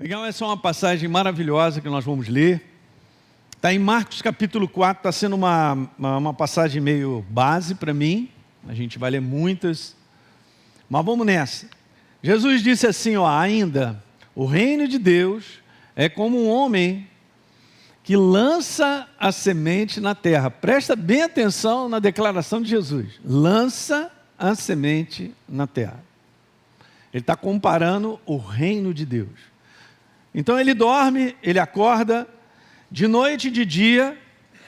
Legal, essa é uma passagem maravilhosa que nós vamos ler. Está em Marcos capítulo 4, está sendo uma passagem meio base para mim. A gente vai ler muitas, mas vamos nessa. Jesus disse assim, ainda, o reino de Deus é como um homem que lança a semente na terra. Presta bem atenção na declaração de Jesus. Lança a semente na terra. Ele está comparando o reino de Deus. Então ele dorme, ele acorda, de noite e de dia,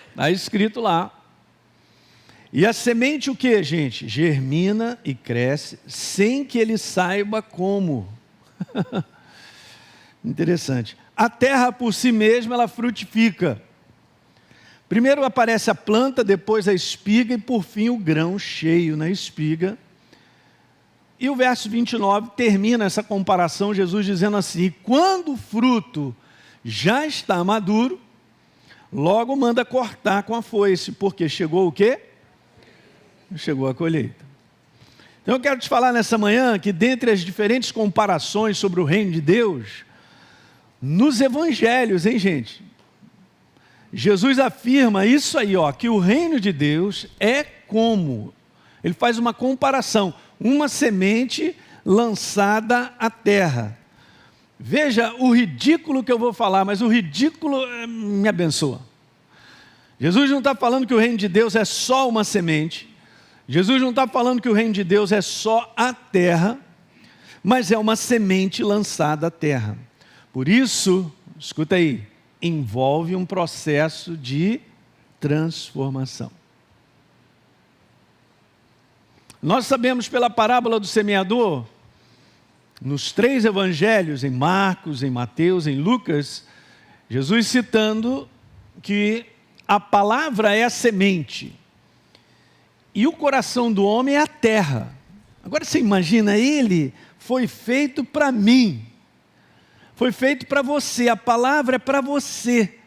está escrito lá. E a semente o que, gente? Germina e cresce, sem que ele saiba como. Interessante. A terra por si mesma, ela frutifica. Primeiro aparece a planta, depois a espiga e por fim o grão cheio na espiga. E o verso 29 termina essa comparação, Jesus dizendo assim, quando o fruto já está maduro, logo manda cortar com a foice, porque chegou o quê? Chegou a colheita. Então eu quero te falar nessa manhã que dentre as diferentes comparações sobre o reino de Deus, nos evangelhos, hein gente? Jesus afirma isso aí, que o reino de Deus é como? Ele faz uma comparação. Uma semente lançada à terra. Veja o ridículo que eu vou falar, mas o ridículo me abençoa. Jesus não está falando que o reino de Deus é só uma semente. Jesus não está falando que o reino de Deus é só a terra, mas é uma semente lançada à terra. Por isso, escuta aí, envolve um processo de transformação. Nós sabemos pela parábola do semeador, nos 3 evangelhos, em Marcos, em Mateus, em Lucas, Jesus citando que a palavra é a semente e o coração do homem é a terra. Agora você imagina, ele foi feito para mim, foi feito para você, a palavra é para você.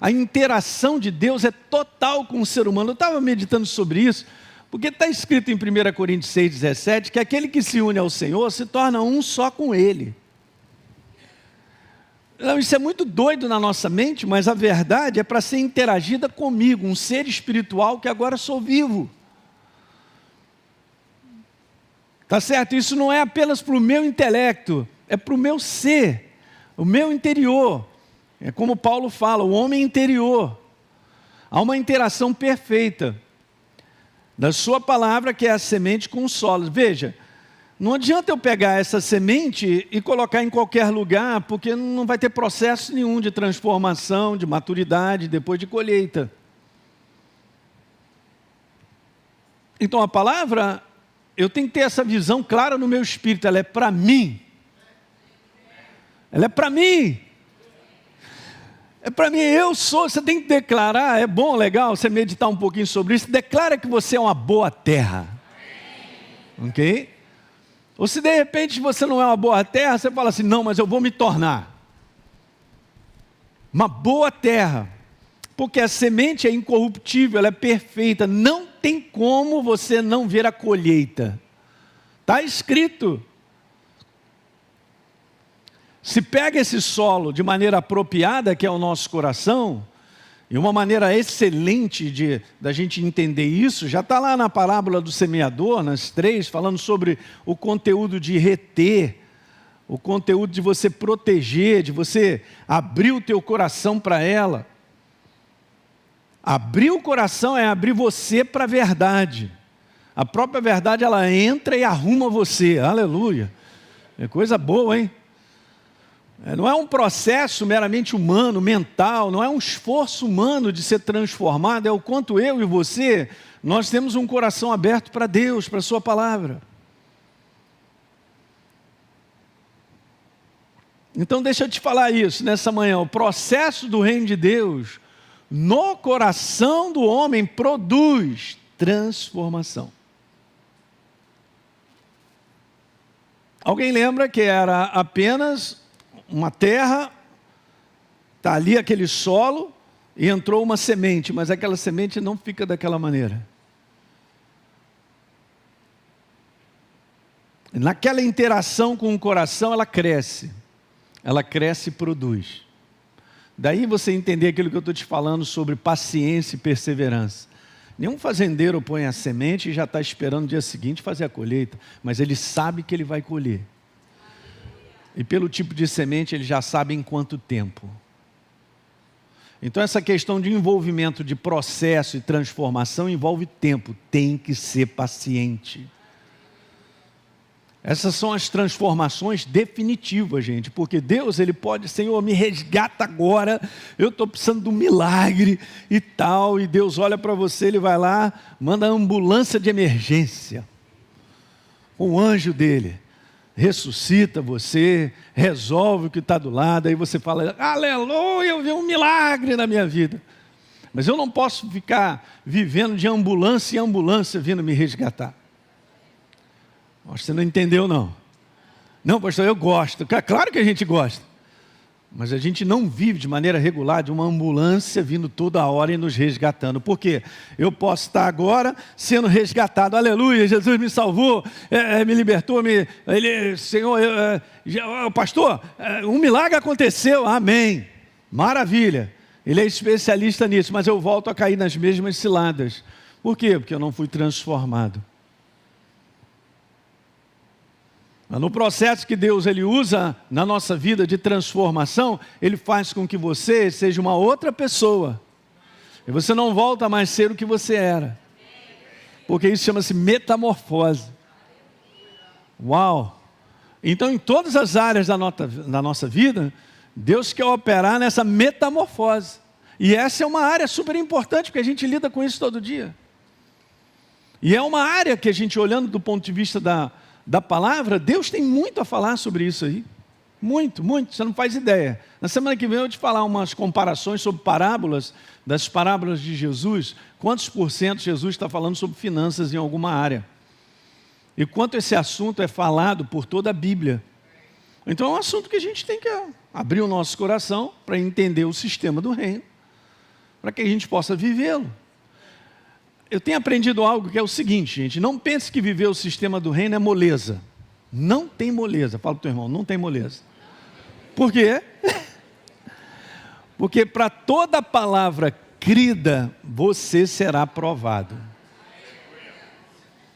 A interação de Deus é total com o ser humano. Eu estava meditando sobre isso, porque está escrito em 1 Coríntios 6,17, que aquele que se une ao Senhor se torna um só com Ele. Não, isso é muito doido na nossa mente, mas a verdade é para ser interagida comigo, um ser espiritual que agora sou vivo. Tá certo? Isso não é apenas para o meu intelecto, é para o meu ser, o meu interior. É como Paulo fala, o homem interior. Há uma interação perfeita da sua palavra, que é a semente com o solo. Veja, não adianta eu pegar essa semente e colocar em qualquer lugar, porque não vai ter processo nenhum de transformação, de maturidade, depois de colheita. Então a palavra, eu tenho que ter essa visão clara no meu espírito, ela é para mim. Ela é para mim. É para mim, eu sou, você tem que declarar, é bom, legal, você meditar um pouquinho sobre isso, declara que você é uma boa terra, ok? Ou se de repente você não é uma boa terra, você fala assim, não, mas eu vou me tornar uma boa terra, porque a semente é incorruptível, ela é perfeita, não tem como você não ver a colheita, está escrito. Se pega esse solo de maneira apropriada, que é o nosso coração, e uma maneira excelente da gente entender isso, já está lá na parábola do semeador, nas 3, falando sobre o conteúdo de reter, o conteúdo de você proteger, de você abrir o teu coração para ela. Abrir o coração é abrir você para a verdade. A própria verdade, ela entra e arruma você, aleluia. É coisa boa, hein? Não é um processo meramente humano, mental, não é um esforço humano de ser transformado, é o quanto eu e você, nós temos um coração aberto para Deus, para a sua palavra. Então deixa eu te falar isso nessa manhã, o processo do reino de Deus, no coração do homem, produz transformação. Alguém lembra que era apenas uma terra, está ali aquele solo, e entrou uma semente, mas aquela semente não fica daquela maneira. Naquela interação com o coração, ela cresce. ela cresce e produz. Daí você entender aquilo que eu estou te falando sobre paciência e perseverança. Nenhum fazendeiro põe a semente e já está esperando no dia seguinte fazer a colheita, mas ele sabe que ele vai colher. E pelo tipo de semente ele já sabe em quanto tempo. Então essa questão de envolvimento de processo e transformação envolve tempo, tem que ser paciente. Essas são as transformações definitivas, gente, porque Deus, Ele pode, Senhor, me resgata agora, eu estou precisando de um milagre e tal, e Deus olha para você, Ele vai lá, manda a ambulância de emergência, com o anjo dele, ressuscita você, resolve o que está do lado, aí você fala, aleluia, eu vi um milagre na minha vida, mas eu não posso ficar vivendo de ambulância em ambulância vindo me resgatar. Você não entendeu, não. Não, pastor, eu gosto. Claro que a gente gosta. Mas a gente não vive de maneira regular de uma ambulância vindo toda hora e nos resgatando. Por quê? Eu posso estar agora sendo resgatado. Aleluia, Jesus me salvou, me libertou, Senhor, pastor, um milagre aconteceu. Amém. Maravilha. Ele é especialista nisso, mas eu volto a cair nas mesmas ciladas. Por quê? Porque eu não fui transformado. No processo que Deus ele usa na nossa vida de transformação, Ele faz com que você seja uma outra pessoa. E você não volta mais a ser o que você era. Porque isso chama-se metamorfose. Uau! Então em todas as áreas da nossa vida, Deus quer operar nessa metamorfose. E essa é uma área super importante, porque a gente lida com isso todo dia. E é uma área que a gente olhando do ponto de vista da palavra, Deus tem muito a falar sobre isso aí. Muito, muito, você não faz ideia. Na semana que vem eu vou te falar umas comparações sobre parábolas, das parábolas de Jesus, quantos por cento Jesus está falando sobre finanças em alguma área. E quanto esse assunto é falado por toda a Bíblia. Então é um assunto que a gente tem que abrir o nosso coração para entender o sistema do reino, para que a gente possa vivê-lo. Eu tenho aprendido algo que é o seguinte, gente, não pense que viver o sistema do reino é moleza. Não tem moleza. Fala para o teu irmão, não tem moleza. Por quê? Porque para toda palavra crida, você será provado.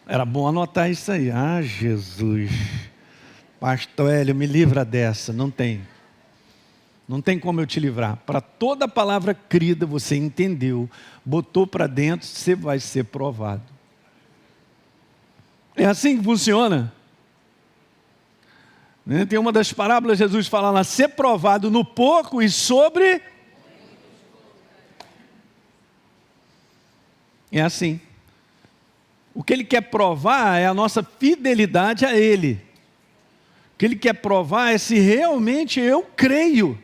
Era bom anotar isso aí. Ah, Jesus. Pastor Hélio, me livra dessa. Não tem. Não tem como eu te livrar. Para toda palavra crida, você entendeu, botou para dentro, você vai ser provado. É assim que funciona. Tem uma das parábolas, Jesus fala lá, ser provado no pouco e sobre... É assim. O que Ele quer provar é a nossa fidelidade a Ele. O que Ele quer provar é se realmente eu creio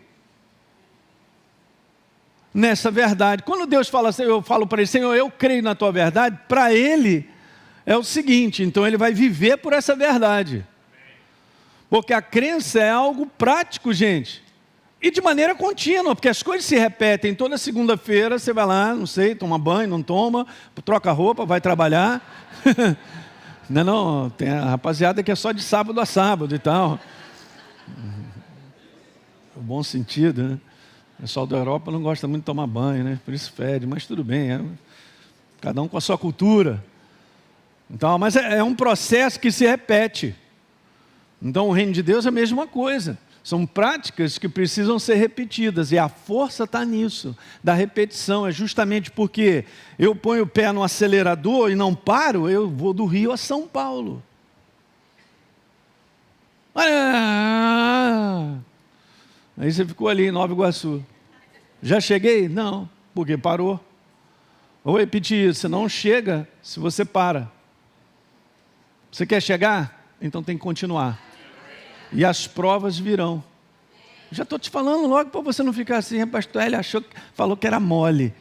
nessa verdade. Quando Deus fala assim, eu falo para Ele, Senhor, eu creio na Tua verdade, para Ele é o seguinte, então Ele vai viver por essa verdade. Porque a crença é algo prático, gente. E de maneira contínua, porque as coisas se repetem. Toda segunda-feira você vai lá, não sei, toma banho, não toma, troca roupa, vai trabalhar. Não, tem a rapaziada que é só de sábado a sábado e tal. No bom sentido, né? O pessoal da Europa não gosta muito de tomar banho, né? Por isso fede, mas tudo bem, cada um com a sua cultura. Então, mas é um processo que se repete. Então o reino de Deus é a mesma coisa. São práticas que precisam ser repetidas. E a força está nisso, da repetição. É justamente porque eu ponho o pé no acelerador e não paro, eu vou do Rio a São Paulo. Aí você ficou ali em Nova Iguaçu. Já cheguei? Não, porque parou. Vou repetir isso, você não chega se você para. Você quer chegar? Então tem que continuar. E as provas virão. Já estou te falando logo para você não ficar assim, pastor Hélio falou que era mole.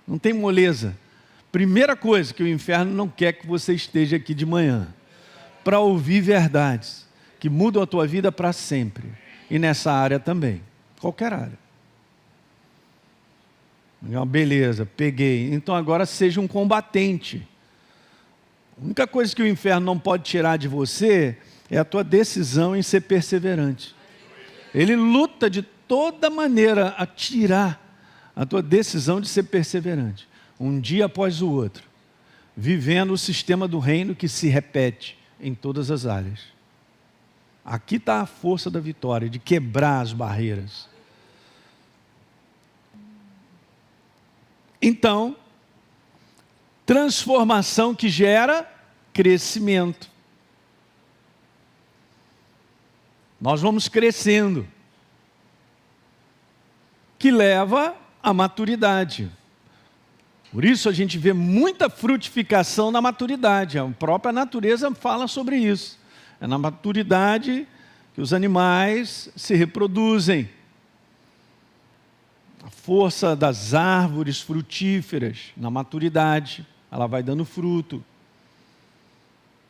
Não tem moleza. Primeira coisa que o inferno não quer que você esteja aqui de manhã, para ouvir verdades que mudam a tua vida para sempre. E nessa área também, qualquer área. Beleza, peguei. Então agora seja um combatente. A única coisa que o inferno não pode tirar de você é a tua decisão em ser perseverante. Ele luta de toda maneira a tirar a tua decisão de ser perseverante, um dia após o outro, vivendo o sistema do reino que se repete em todas as áreas. Aqui está a força da vitória, de quebrar as barreiras. Então, transformação que gera crescimento. Nós vamos crescendo, que leva à maturidade. Por isso a gente vê muita frutificação na maturidade. A própria natureza fala sobre isso. É na maturidade que os animais se reproduzem. A força das árvores frutíferas, na maturidade, ela vai dando fruto.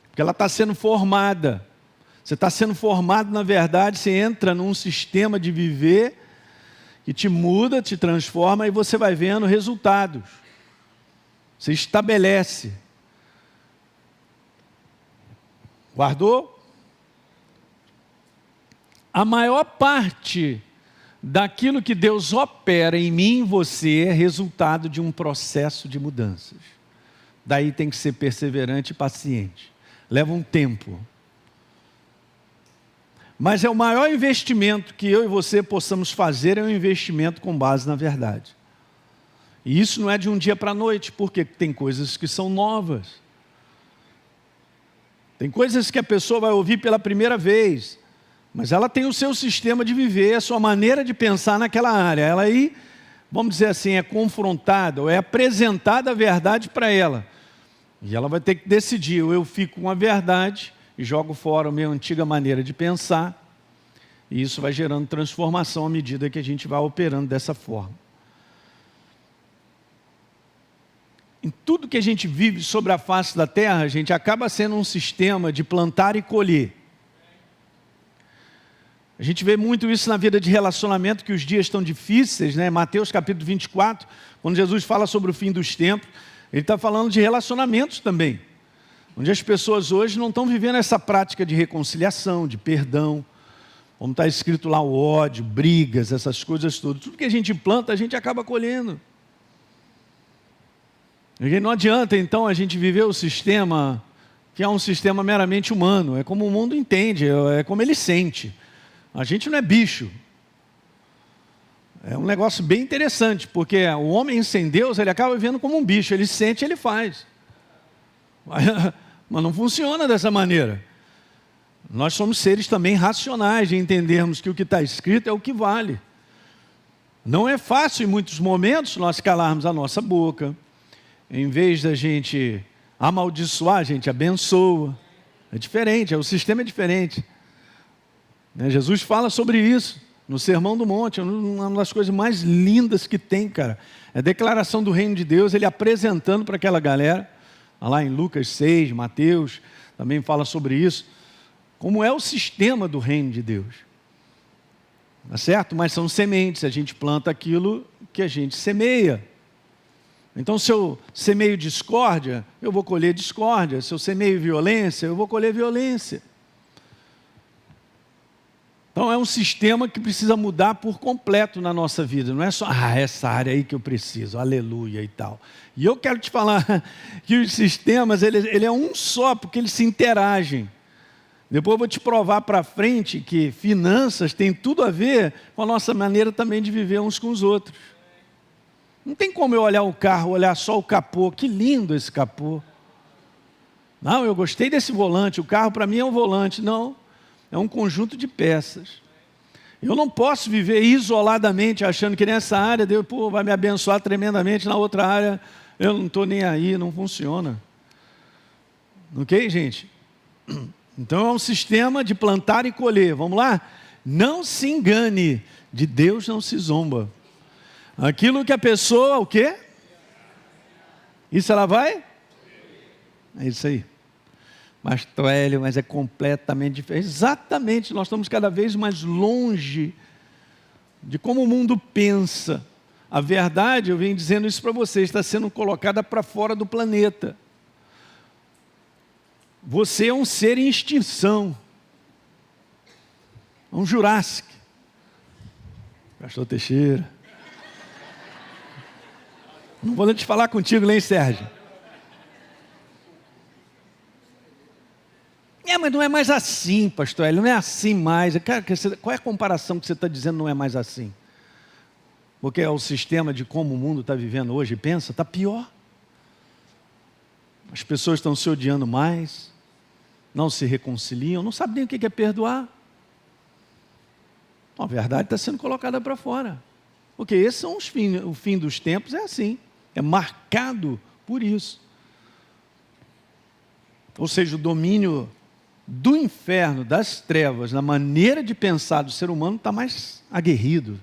Porque ela está sendo formada. Você está sendo formado, na verdade, você entra num sistema de viver que te muda, te transforma e você vai vendo resultados. Você estabelece. Guardou? A maior parte daquilo que Deus opera em mim e em você é resultado de um processo de mudanças. Daí tem que ser perseverante e paciente. Leva um tempo. Mas é o maior investimento que eu e você possamos fazer, é um investimento com base na verdade. E isso não é de um dia para a noite, porque tem coisas que são novas. Tem coisas que a pessoa vai ouvir pela primeira vez, mas ela tem o seu sistema de viver, a sua maneira de pensar naquela área. Ela aí, vamos dizer assim, é confrontada, ou é apresentada a verdade para ela. E ela vai ter que decidir, ou eu fico com a verdade e jogo fora a minha antiga maneira de pensar, e isso vai gerando transformação à medida que a gente vai operando dessa forma. Em tudo que a gente vive sobre a face da terra, a gente acaba sendo um sistema de plantar e colher. A gente vê muito isso na vida de relacionamento, que os dias estão difíceis, né? Mateus capítulo 24, quando Jesus fala sobre o fim dos tempos, ele está falando de relacionamentos também, onde as pessoas hoje não estão vivendo essa prática de reconciliação, de perdão, como está escrito lá o ódio, brigas, essas coisas todas. Tudo que a gente planta, a gente acaba colhendo. E não adianta então a gente viver o sistema que é um sistema meramente humano, é como o mundo entende, é como ele sente. A gente não é bicho. É um negócio bem interessante, porque o homem sem Deus, ele acaba vivendo como um bicho, ele sente, ele faz. Mas não funciona dessa maneira. Nós somos seres também racionais de entendermos que o que está escrito é o que vale. Não é fácil em muitos momentos nós calarmos a nossa boca. Em vez da gente amaldiçoar, a gente abençoa. É diferente, o sistema é diferente. Jesus fala sobre isso no Sermão do Monte, uma das coisas mais lindas que tem, cara. É a declaração do reino de Deus, ele apresentando para aquela galera, lá em Lucas 6, Mateus, também fala sobre isso, como é o sistema do reino de Deus. Tá certo? Mas são sementes, a gente planta aquilo que a gente semeia. Então, se eu semeio discórdia, eu vou colher discórdia. Se eu semeio violência, eu vou colher violência. Então, é um sistema que precisa mudar por completo na nossa vida. Não é só, essa área aí que eu preciso, aleluia e tal. E eu quero te falar que os sistemas, ele é um só, porque eles se interagem. Depois eu vou te provar para frente que finanças tem tudo a ver com a nossa maneira também de viver uns com os outros. Não tem como eu olhar o carro, olhar só o capô. Que lindo esse capô. Não, eu gostei desse volante. O carro para mim é um volante. Não, é um conjunto de peças. Eu não posso viver isoladamente achando que nessa área Deus vai me abençoar tremendamente, na outra área eu não estou nem aí, não funciona. Ok, gente? Então é um sistema de plantar e colher. Vamos lá? Não se engane, de Deus não se zomba. Aquilo que a pessoa, o quê? Isso ela vai? É isso aí. Pastor Hélio, mas é completamente diferente. Exatamente, nós estamos cada vez mais longe de como o mundo pensa. A verdade, eu venho dizendo isso para vocês, está sendo colocada para fora do planeta. Você é um ser em extinção. Um Jurássico. Pastor Teixeira. Não vou te falar contigo, nem Sérgio. Mas não é mais assim, pastor Hélio, não é assim mais. Cara, qual é a comparação que você está dizendo não é mais assim? Porque é o sistema de como o mundo está vivendo hoje, pensa, está pior. As pessoas estão se odiando mais, não se reconciliam, não sabem nem o que é perdoar. A verdade está sendo colocada para fora. Porque esses são o fim dos tempos, é assim. É marcado por isso. Ou seja, o domínio do inferno, das trevas, na maneira de pensar do ser humano está mais aguerrido.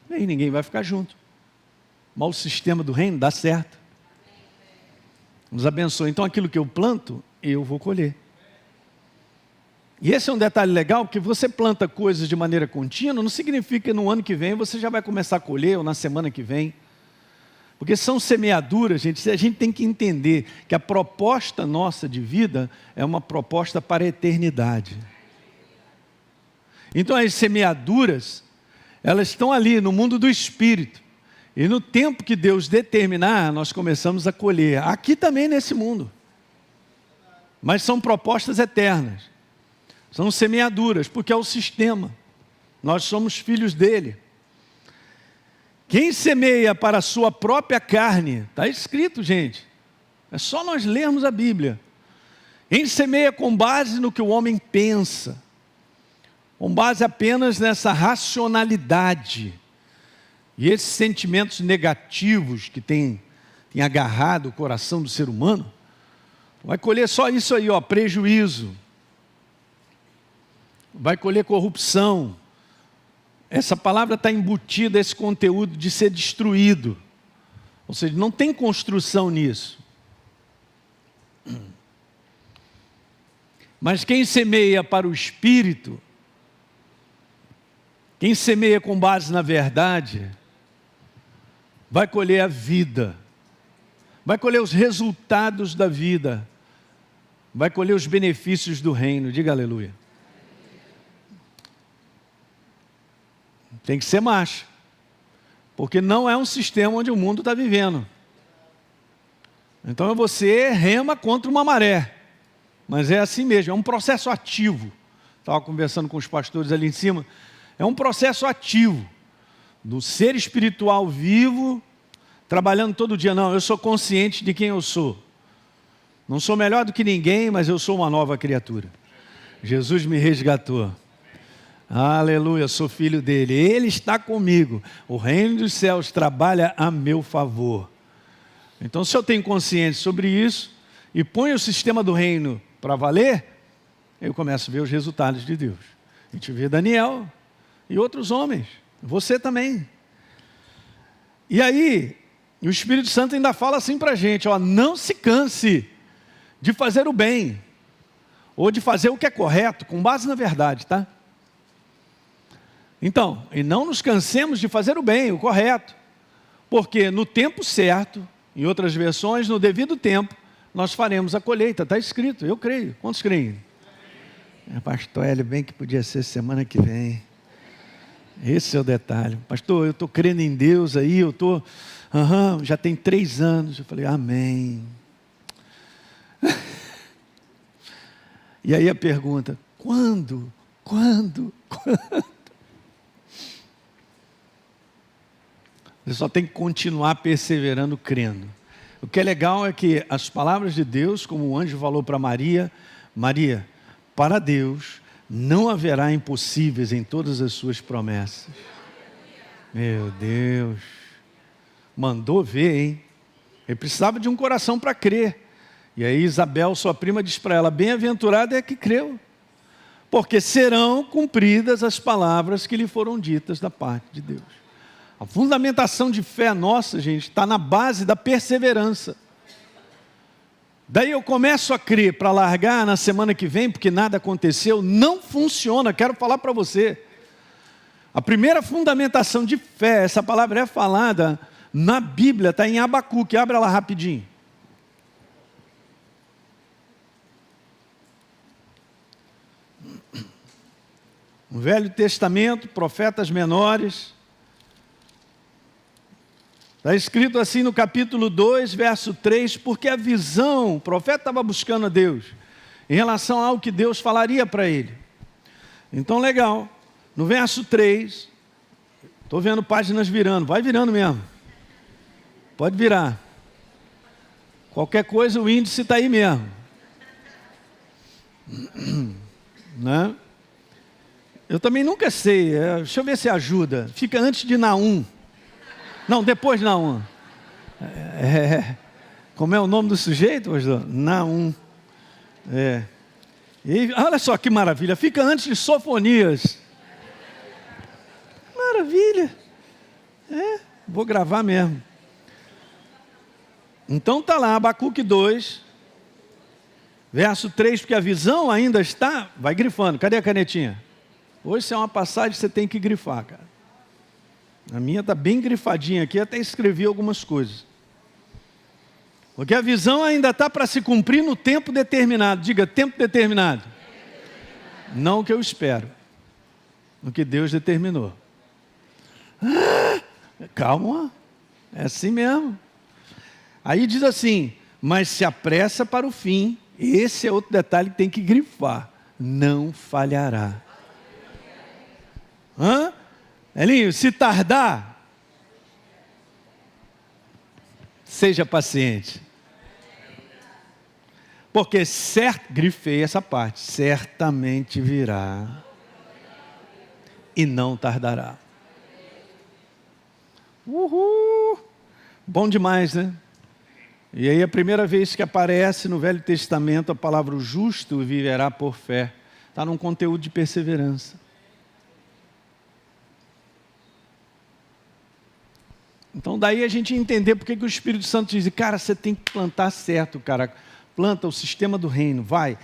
E aí ninguém vai ficar junto. Mas o sistema do reino dá certo. Nos abençoe. Então aquilo que eu planto, eu vou colher. E esse é um detalhe legal, porque você planta coisas de maneira contínua, não significa que no ano que vem você já vai começar a colher, ou na semana que vem. Porque são semeaduras, gente, a gente tem que entender que a proposta nossa de vida é uma proposta para a eternidade. Então as semeaduras, elas estão ali no mundo do Espírito. E no tempo que Deus determinar, nós começamos a colher. Aqui também nesse mundo. Mas são propostas eternas. São semeaduras, porque é o sistema. Nós somos filhos dele. Quem semeia para a sua própria carne, está escrito, gente. É só nós lermos a Bíblia. Quem semeia com base no que o homem pensa, com base apenas nessa racionalidade, e esses sentimentos negativos que tem agarrado o coração do ser humano, vai colher só isso aí, ó, prejuízo. Vai colher corrupção. Essa palavra está embutida, esse conteúdo de ser destruído. Ou seja, não tem construção nisso. Mas quem semeia para o Espírito, quem semeia com base na verdade, vai colher a vida. Vai colher os resultados da vida. Vai colher os benefícios do reino. Diga aleluia. Tem que ser macho, porque não é um sistema onde o mundo está vivendo. Então você rema contra uma maré, mas é assim mesmo, é um processo ativo. Estava conversando com os pastores ali em cima, é um processo ativo, do ser espiritual vivo, trabalhando todo dia. Não, eu sou consciente de quem eu sou. Não sou melhor do que ninguém, mas eu sou uma nova criatura. Jesus me resgatou. Aleluia, sou filho dele, ele está comigo, o reino dos céus trabalha a meu favor. Então se eu tenho consciência sobre isso, e ponho o sistema do reino para valer, eu começo a ver os resultados de Deus. A gente vê Daniel e outros homens, você também. E aí, o Espírito Santo ainda fala assim para a gente, ó, não se canse de fazer o bem, ou de fazer o que é correto, com base na verdade, tá? Então, e não nos cansemos de fazer o bem, o correto, porque no tempo certo, em outras versões, no devido tempo, nós faremos a colheita, está escrito, eu creio. Quantos creem? Pastor Hélio, bem que podia ser semana que vem. Esse é o detalhe. Pastor, eu estou crendo em Deus aí, eu estou, já tem 3 anos. Eu falei, amém. E aí a pergunta, quando? Você só tem que continuar perseverando, crendo. O que é legal é que as palavras de Deus, como o anjo falou para Maria, Maria, para Deus não haverá impossíveis em todas as suas promessas. Meu Deus, mandou ver, hein? Ele precisava de um coração para crer. E aí Isabel, sua prima, diz para ela, bem-aventurada é que creu, porque serão cumpridas as palavras que lhe foram ditas da parte de Deus. A fundamentação de fé nossa, gente, está na base da perseverança. Daí eu começo a crer para largar na semana que vem, porque nada aconteceu, não funciona, quero falar para você. A primeira fundamentação de fé, essa palavra é falada na Bíblia, está em Abacuque, abre lá rapidinho. No Velho Testamento, profetas menores. Está escrito assim no capítulo 2, verso 3, porque a visão, o profeta estava buscando a Deus, em relação ao que Deus falaria para ele. Então, legal, no verso 3, estou vendo páginas virando, vai virando mesmo, pode virar. Qualquer coisa, o índice está aí mesmo. Né? Eu também nunca sei, deixa eu ver se ajuda. Fica antes de Naum. Não, depois de Naum. Como é o nome do sujeito, pastor? Naum. E olha só que maravilha, fica antes de Sofonias. Maravilha. Vou gravar mesmo. Então está lá, Abacuque 2, verso 3, porque a visão ainda está... Vai grifando, cadê a canetinha? Hoje, se é uma passagem, você tem que grifar, cara. A minha está bem grifadinha aqui, até escrevi algumas coisas. Porque a visão ainda está para se cumprir no tempo determinado. Diga, tempo determinado. Não o que eu espero. O que Deus determinou. Calma, é assim mesmo. Aí diz assim, mas se apressa para o fim. Esse é outro detalhe que tem que grifar. Não falhará. Elinho, se tardar, seja paciente. Porque grifei essa parte, certamente virá e não tardará. Uhul! Bom demais, né? E aí a primeira vez que aparece no Velho Testamento a palavra o justo viverá por fé. Está num conteúdo de perseverança. Então daí a gente entender porque que o Espírito Santo diz, cara, você tem que plantar certo, cara. Planta o sistema do reino, vai.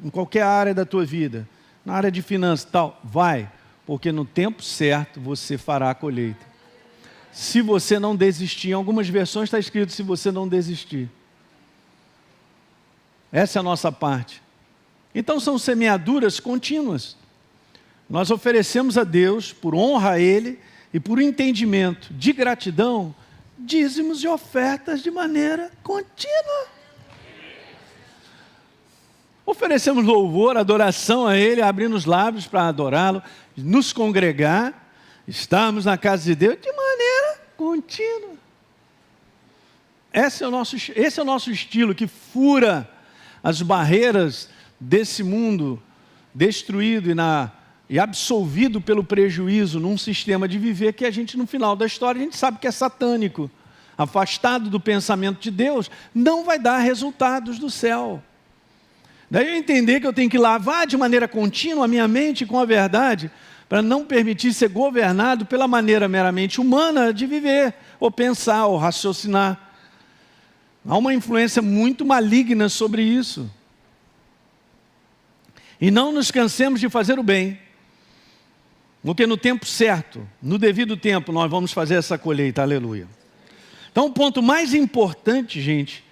Em qualquer área da tua vida. Na área de finanças e tal, vai. Porque no tempo certo você fará a colheita. Se você não desistir, em algumas versões está escrito, se você não desistir. Essa é a nossa parte. Então são semeaduras contínuas. Nós oferecemos a Deus, por honra a Ele, e por entendimento de gratidão, dízimos e ofertas de maneira contínua. Oferecemos louvor, adoração a Ele, abrindo os lábios para adorá-lo, nos congregar, estarmos na casa de Deus de maneira contínua. Esse é o nosso estilo que fura as barreiras desse mundo destruído e absolvido pelo prejuízo num sistema de viver que a gente, no final da história, a gente sabe que é satânico. Afastado do pensamento de Deus, não vai dar resultados do céu. Daí eu entender que eu tenho que lavar de maneira contínua a minha mente com a verdade, para não permitir ser governado pela maneira meramente humana de viver, ou pensar, ou raciocinar. Há uma influência muito maligna sobre isso. E não nos cansemos de fazer o bem, porque no tempo certo, no devido tempo, nós vamos fazer essa colheita, aleluia. Então o ponto mais importante, gente,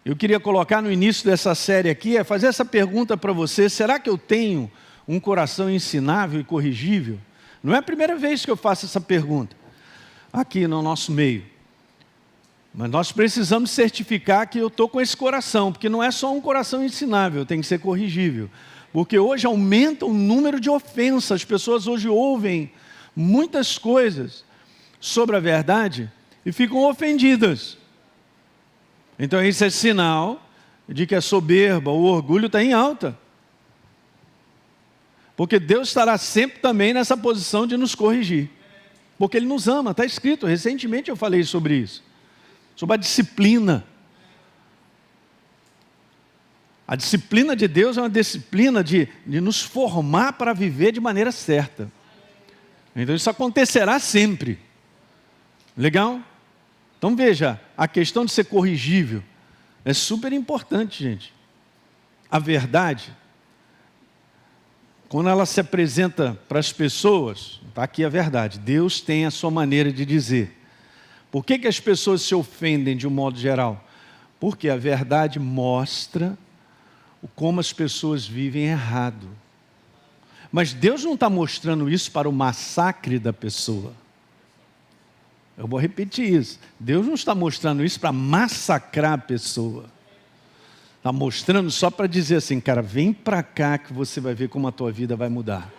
eu queria colocar no início dessa série aqui, é fazer essa pergunta para você, será que eu tenho um coração ensinável e corrigível? Não é a primeira vez que eu faço essa pergunta, aqui no nosso meio. Mas nós precisamos certificar que eu estou com esse coração, porque não é só um coração ensinável, tem que ser corrigível. Porque hoje aumenta o número de ofensas, as pessoas hoje ouvem muitas coisas sobre a verdade e ficam ofendidas. Então isso é sinal de que a soberba, o orgulho está em alta. Porque Deus estará sempre também nessa posição de nos corrigir. Porque Ele nos ama, está escrito, recentemente eu falei sobre isso. Sobre a disciplina. A disciplina de Deus é uma disciplina de nos formar para viver de maneira certa. Então isso acontecerá sempre. Legal? Então veja, a questão de ser corrigível é super importante, gente. A verdade, quando ela se apresenta para as pessoas, está aqui a verdade, Deus tem a sua maneira de dizer. Por que as pessoas se ofendem de um modo geral? Porque a verdade mostra como as pessoas vivem errado. Mas Deus não está mostrando isso para o massacre da pessoa. Eu vou repetir isso. Deus não está mostrando isso para massacrar a pessoa. Está mostrando só para dizer assim, cara, vem para cá que você vai ver como a tua vida vai mudar.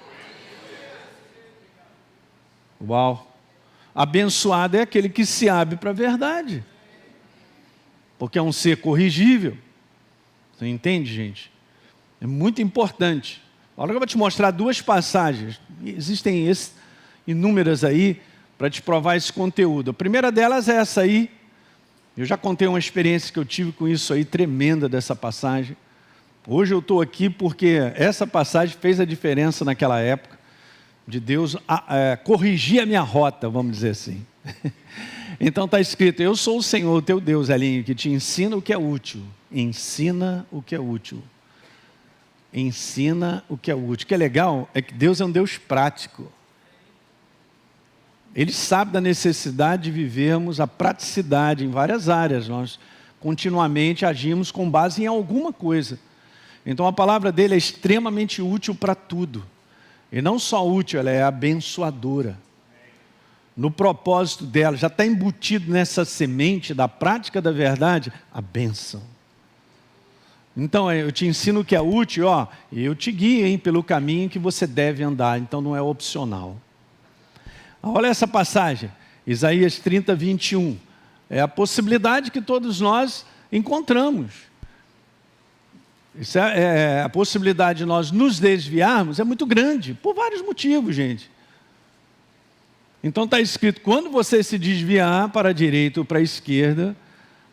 Uau! Abençoado é aquele que se abre para a verdade. Porque é um ser corrigível. Você entende, gente? É muito importante. Agora eu vou te mostrar duas passagens. Existem inúmeras aí para te provar esse conteúdo. A primeira delas é essa aí. Eu já contei uma experiência que eu tive com isso aí, tremenda dessa passagem. Hoje eu estou aqui porque essa passagem fez a diferença naquela época, de Deus corrigir a minha rota, vamos dizer assim. Então está escrito, eu sou o Senhor, teu Deus, Elinho, que te ensina o que é útil. Ensina o que é útil. Ensina o que é útil. O que é legal é que Deus é um Deus prático. Ele sabe da necessidade de vivermos a praticidade em várias áreas. Nós continuamente agimos com base em alguma coisa. Então a palavra dele é extremamente útil para tudo. E não só útil, ela é abençoadora. No propósito dela, já está embutido nessa semente da prática da verdade, a bênção. Então eu te ensino o que é útil, e eu te guio pelo caminho que você deve andar, então não é opcional. Olha essa passagem, Isaías 30, 21. É a possibilidade que todos nós encontramos. Isso a possibilidade de nós nos desviarmos é muito grande, por vários motivos, gente. Então está escrito, quando você se desviar para a direita ou para a esquerda,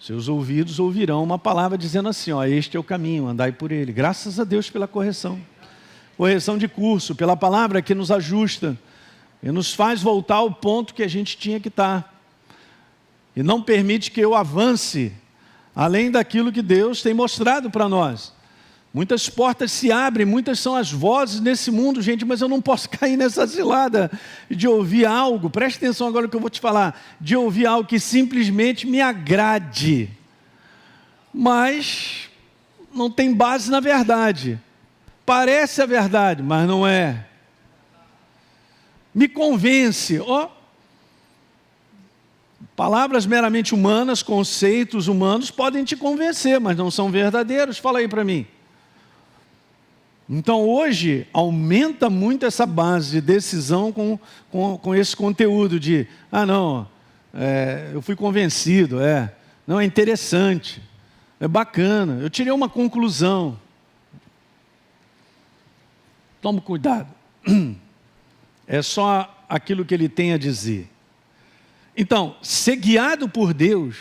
seus ouvidos ouvirão uma palavra dizendo assim, este é o caminho, andai por ele. Graças a Deus pela correção. Correção de curso, pela palavra que nos ajusta e nos faz voltar ao ponto que a gente tinha que estar. E não permite que eu avance além daquilo que Deus tem mostrado para nós. Muitas portas se abrem, muitas são as vozes nesse mundo, gente, mas eu não posso cair nessa cilada de ouvir algo, preste atenção agora no que eu vou te falar, de ouvir algo que simplesmente me agrade, mas não tem base na verdade. Parece a verdade, mas não é. Me convence, palavras meramente humanas, conceitos humanos podem te convencer, mas não são verdadeiros, fala aí para mim. Então hoje aumenta muito essa base de decisão com esse conteúdo de, eu fui convencido, não, é interessante, é bacana, eu tirei uma conclusão. Tome cuidado, é só aquilo que ele tem a dizer. Então, ser guiado por Deus,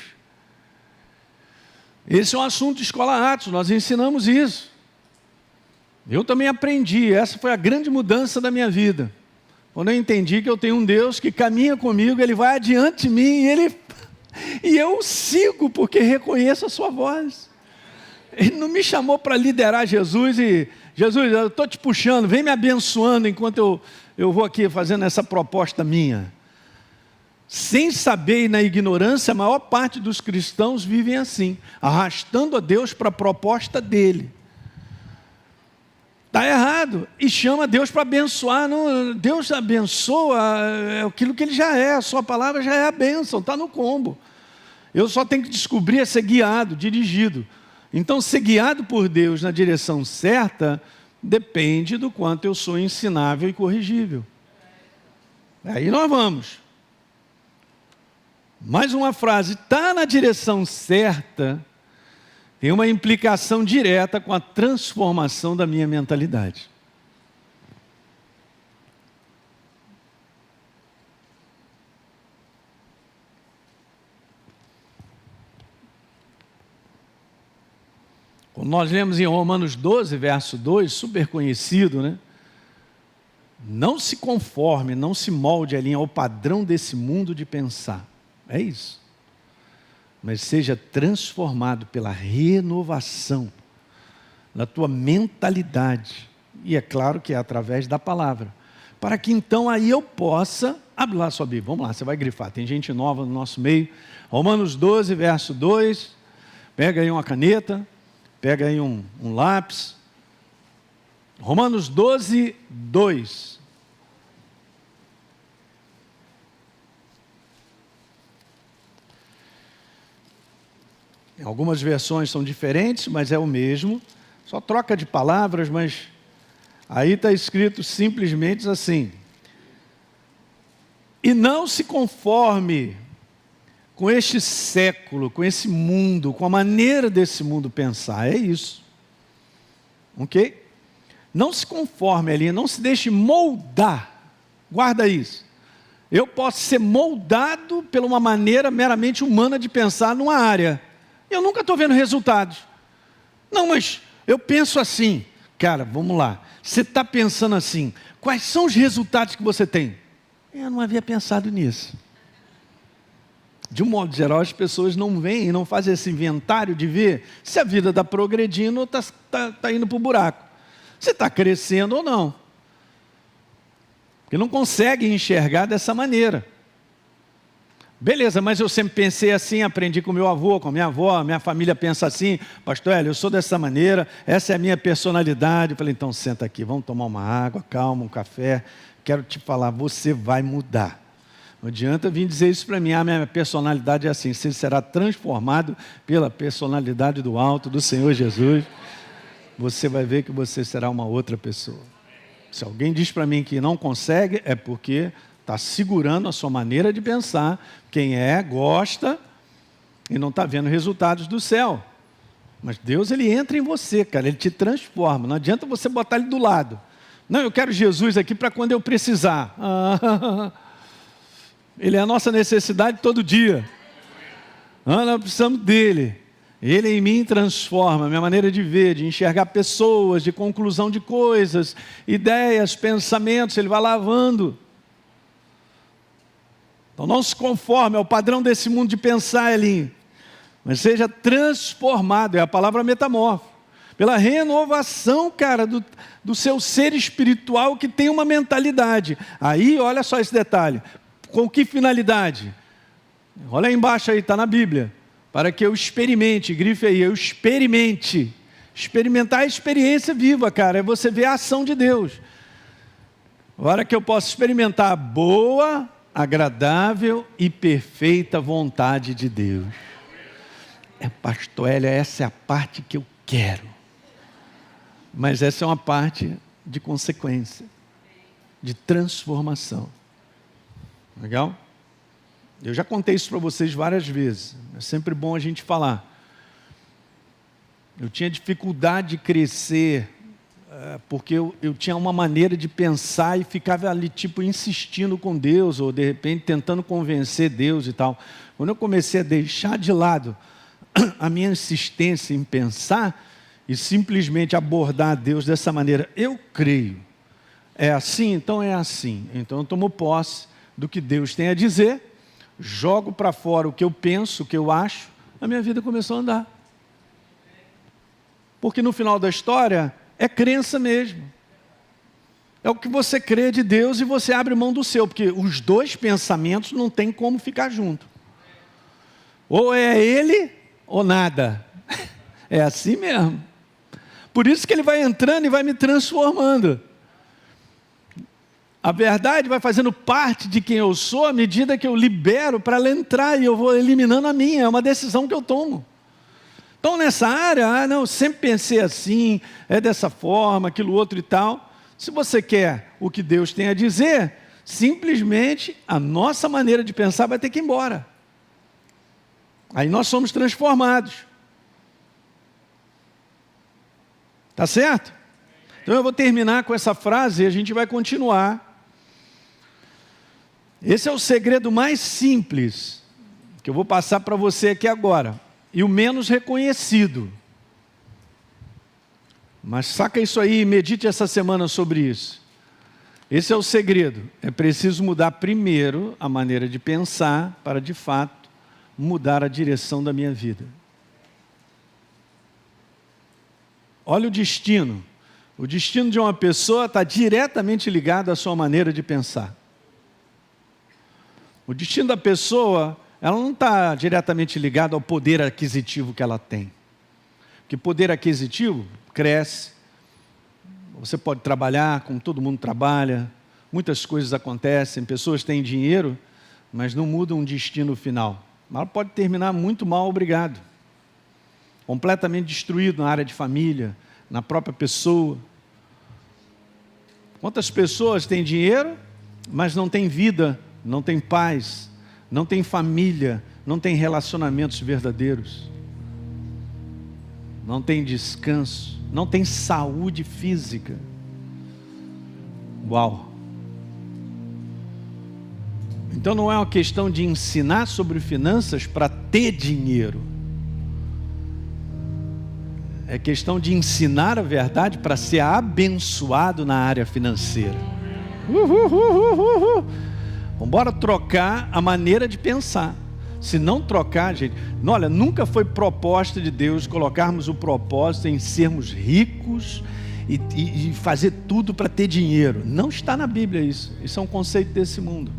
esse é um assunto de escola Atos, nós ensinamos isso. Eu também aprendi, essa foi a grande mudança da minha vida. Quando eu entendi que eu tenho um Deus que caminha comigo, Ele vai adiante de mim e eu sigo porque reconheço a sua voz. Ele não me chamou para liderar Jesus e, Jesus, eu estou te puxando, vem me abençoando enquanto eu vou aqui fazendo essa proposta minha. Sem saber e na ignorância, a maior parte dos cristãos vivem assim, arrastando a Deus para a proposta dele. Está errado, e chama Deus para abençoar. Não, Deus abençoa aquilo que Ele já é, a sua palavra já é a bênção, está no combo. Eu só tenho que descobrir ser guiado, dirigido. Então ser guiado por Deus na direção certa, depende do quanto eu sou ensinável e corrigível. Aí nós vamos. Mais uma frase, está na direção certa, tem uma implicação direta com a transformação da minha mentalidade. Como nós lemos em Romanos 12, verso 2, super conhecido, né? Não se conforme, não se molde ali ao padrão desse mundo de pensar. É isso. Mas seja transformado pela renovação da tua mentalidade. E é claro que é através da palavra. Para que então aí eu possa... Abre lá a sua Bíblia, vamos lá, você vai grifar. Tem gente nova no nosso meio. Romanos 12, verso 2. Pega aí uma caneta, pega aí um lápis. Romanos 12, 2. Algumas versões são diferentes, mas é o mesmo. Só troca de palavras, mas aí está escrito simplesmente assim: e não se conforme com este século, com esse mundo, com a maneira desse mundo pensar. É isso. Ok? Não se conforme ali, não se deixe moldar. Guarda isso. Eu posso ser moldado por uma maneira meramente humana de pensar numa área. Eu nunca estou vendo resultados. Não, mas eu penso assim. Cara, vamos lá. Você está pensando assim. Quais são os resultados que você tem? Eu não havia pensado nisso. De um modo geral, as pessoas não veem e não fazem esse inventário de ver se a vida está progredindo ou está indo para o buraco. Se está crescendo ou não. Porque não conseguem enxergar dessa maneira. Beleza, mas eu sempre pensei assim, aprendi com meu avô, com minha avó, minha família pensa assim. Pastor Hélio, eu sou dessa maneira, essa é a minha personalidade. Eu falei, então senta aqui, vamos tomar uma água, calma, um café. Quero te falar, você vai mudar. Não adianta vir dizer isso para mim, a minha personalidade é assim. Você será transformado pela personalidade do alto, do Senhor Jesus. Você vai ver que você será uma outra pessoa. Se alguém diz para mim que não consegue, é porque está segurando a sua maneira de pensar. Quem gosta e não está vendo resultados do céu. Mas Deus, Ele entra em você, cara. Ele te transforma. Não adianta você botar Ele do lado. Não, eu quero Jesus aqui para quando eu precisar. Ele é a nossa necessidade todo dia. Nós precisamos dEle. Ele em mim transforma a minha maneira de ver, de enxergar pessoas, de conclusão de coisas, ideias, pensamentos. Ele vai lavando. Então não se conforme ao padrão desse mundo de pensar, Elinho, mas seja transformado, é a palavra metamorfo, pela renovação, cara, do seu ser espiritual que tem uma mentalidade. Aí, olha só esse detalhe, com que finalidade? Olha aí embaixo aí, está na Bíblia, para que eu experimente, grife aí, eu experimente, experimentar a experiência viva, cara, é você ver a ação de Deus. Agora que eu posso experimentar a boa, agradável e perfeita vontade de Deus. Pastor Hélio, essa é a parte que eu quero. Mas essa é uma parte de consequência, de transformação. Legal? Eu já contei isso para vocês várias vezes. É sempre bom a gente falar. Eu tinha dificuldade de crescer, porque eu tinha uma maneira de pensar e ficava ali tipo insistindo com Deus, ou de repente tentando convencer Deus e tal. Quando eu comecei a deixar de lado a minha insistência em pensar e simplesmente abordar Deus dessa maneira, eu creio, é assim, então é assim. Então eu tomo posse do que Deus tem a dizer, jogo para fora o que eu penso, o que eu acho, a minha vida começou a andar. Porque no final da história, é crença mesmo. É o que você crê de Deus e você abre mão do seu, porque os dois pensamentos não tem como ficar junto. Ou é ele ou nada. É assim mesmo. Por isso que ele vai entrando e vai me transformando. A verdade vai fazendo parte de quem eu sou à medida que eu libero para ela entrar e eu vou eliminando a minha. É uma decisão que eu tomo. Então nessa área, não, eu sempre pensei assim, é dessa forma, aquilo outro e tal. Se você quer o que Deus tem a dizer, simplesmente a nossa maneira de pensar vai ter que ir embora. Aí nós somos transformados. Tá certo? Então eu vou terminar com essa frase e a gente vai continuar. Esse é o segredo mais simples que eu vou passar para você aqui agora. E o menos reconhecido. Mas saca isso aí e medite essa semana sobre isso. Esse é o segredo. É preciso mudar primeiro a maneira de pensar para, de fato, mudar a direção da minha vida. Olha o destino. O destino de uma pessoa está diretamente ligado à sua maneira de pensar. O destino da pessoa, ela não está diretamente ligada ao poder aquisitivo que ela tem. Porque poder aquisitivo cresce, Você pode trabalhar como todo mundo trabalha, muitas coisas acontecem, pessoas têm dinheiro, mas não mudam o destino final. Ela pode terminar muito mal, obrigado. Completamente destruído na área de família, na própria pessoa. Quantas pessoas têm dinheiro, mas não têm vida, não têm paz, não têm família, não têm relacionamentos verdadeiros, não têm descanso, não têm saúde física. Uau! Então não é uma questão de ensinar sobre finanças para ter dinheiro. É questão de ensinar a verdade para ser abençoado na área financeira. Vamos embora trocar a maneira de pensar. Se não trocar, gente, olha, nunca foi proposta de Deus colocarmos o propósito em sermos ricos e fazer tudo para ter dinheiro. Não está na Bíblia isso. Isso é um conceito desse mundo.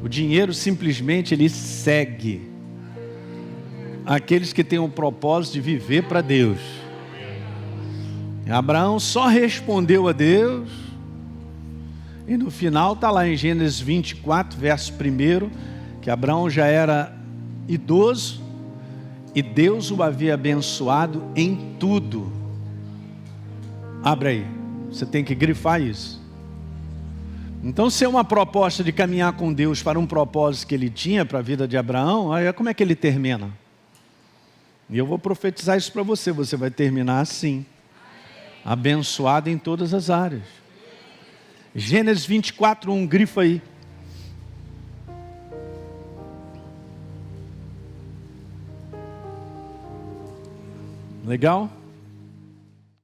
O dinheiro simplesmente ele segue aqueles que têm o propósito de viver para Deus. Abraão só respondeu a Deus, e no final está lá em Gênesis 24, verso 1, que Abraão já era idoso, e Deus o havia abençoado em tudo. Abre aí, você tem que grifar isso. Então, se é uma proposta de caminhar com Deus para um propósito que ele tinha para a vida de Abraão, aí como é que ele termina? E eu vou profetizar isso para você, você vai terminar assim, abençoado em todas as áreas. Gênesis 24, 1, grifa aí. Legal?